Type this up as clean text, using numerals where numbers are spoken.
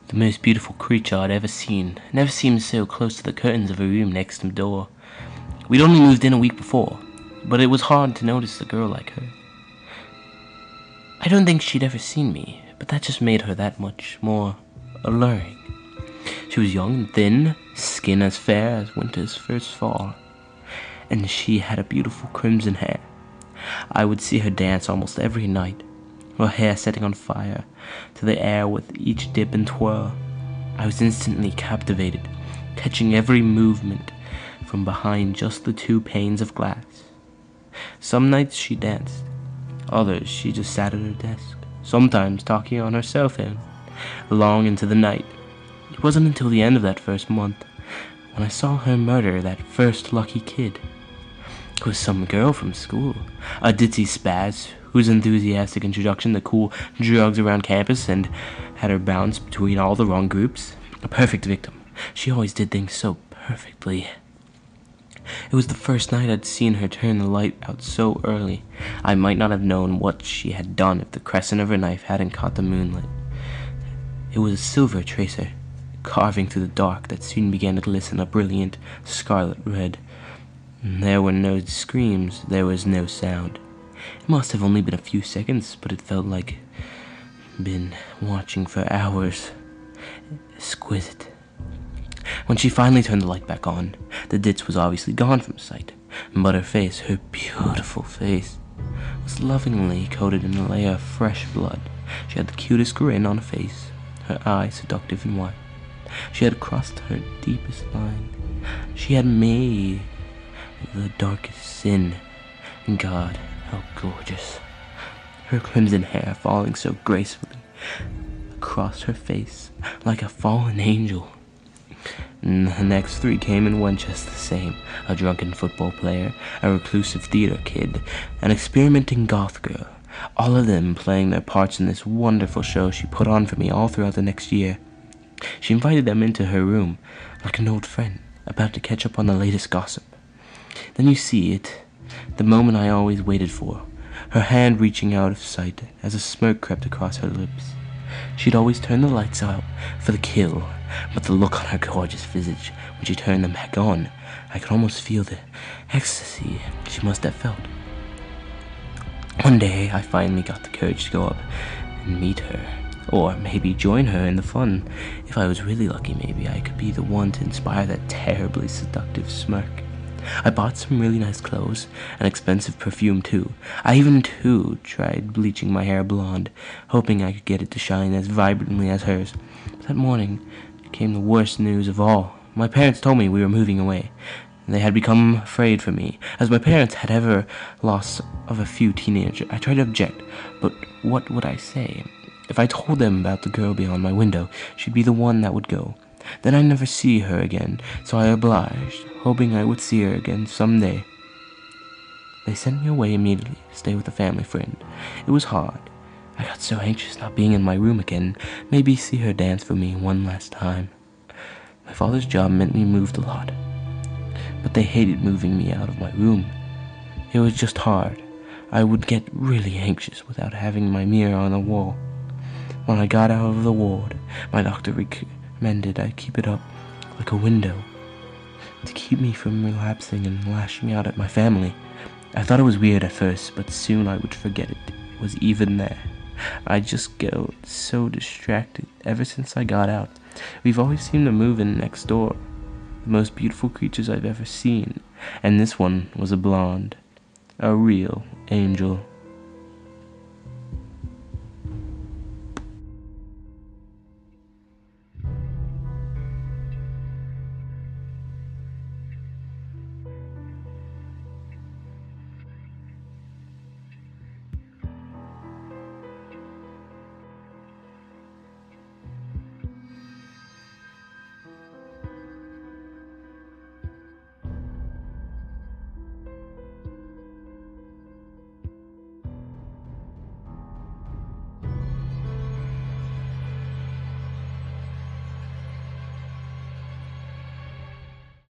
The most beautiful creature I'd ever seen never seemed so close to the curtains of a room next to the door. We'd only moved in a week before, but it was hard to notice a girl like her. I don't think she'd ever seen me, but that just made her that much more alluring. She was young and thin, skin as fair as winter's first fall, and she had a beautiful crimson hair. I would see her dance almost every night, her hair setting on fire to the air with each dip and twirl. I was instantly captivated, catching every movement from behind just the 2 panes of glass. Some nights she danced, others she just sat at her desk, sometimes talking on her cell phone, long into the night. It wasn't until the end of that first month when I saw her murder that first lucky kid. It was some girl from school, a ditzy spaz whose enthusiastic introduction to cool drugs around campus and had her bounce between all the wrong groups. A perfect victim. She always did things so perfectly. It was the first night I'd seen her turn the light out so early. I might not have known what she had done if the crescent of her knife hadn't caught the moonlight. It was a silver tracer, carving through the dark that soon began to glisten a brilliant scarlet red. There were no screams, there was no sound. It must have only been a few seconds, but it felt like I'd been watching for hours. Exquisite. When she finally turned the light back on, the ditz was obviously gone from sight, but her face, her beautiful face, was lovingly coated in a layer of fresh blood. She had the cutest grin on her face, her eyes seductive and wide. She had crossed her deepest line. She had made the darkest sin. And God, how gorgeous. Her crimson hair falling so gracefully across her face like a fallen angel. And the next 3 came and went just the same. A drunken football player, a reclusive theater kid, an experimenting goth girl. All of them playing their parts in this wonderful show she put on for me all throughout the next year. She invited them into her room like an old friend, about to catch up on the latest gossip. Then you see it, the moment I always waited for, her hand reaching out of sight as a smirk crept across her lips. She'd always turn the lights out for the kill, but the look on her gorgeous visage when she turned them back on, I could almost feel the ecstasy she must have felt. One day, I finally got the courage to go up and meet her, or maybe join her in the fun. If I was really lucky, maybe I could be the one to inspire that terribly seductive smirk. I bought some really nice clothes, and expensive perfume too. I even tried bleaching my hair blonde, hoping I could get it to shine as vibrantly as hers. But that morning came the worst news of all. My parents told me we were moving away. They had become afraid for me, as my parents had ever lost of a few teenagers. I tried to object, but what would I say? If I told them about the girl beyond my window, she'd be the one that would go. Then I'd never see her again, so I obliged, hoping I would see her again someday. They sent me away immediately to stay with a family friend. It was hard. I got so anxious not being in my room again, maybe see her dance for me one last time. My father's job meant we moved a lot, but they hated moving me out of my room. It was just hard. I would get really anxious without having my mirror on the wall. When I got out of the ward, my doctor recommended I keep it up like a window to keep me from relapsing and lashing out at my family. I thought it was weird at first, but soon I would forget it was even there. I just get so distracted ever since I got out. We've always seemed to move in next door. The most beautiful creatures I've ever seen, and this one was a blonde, a real angel.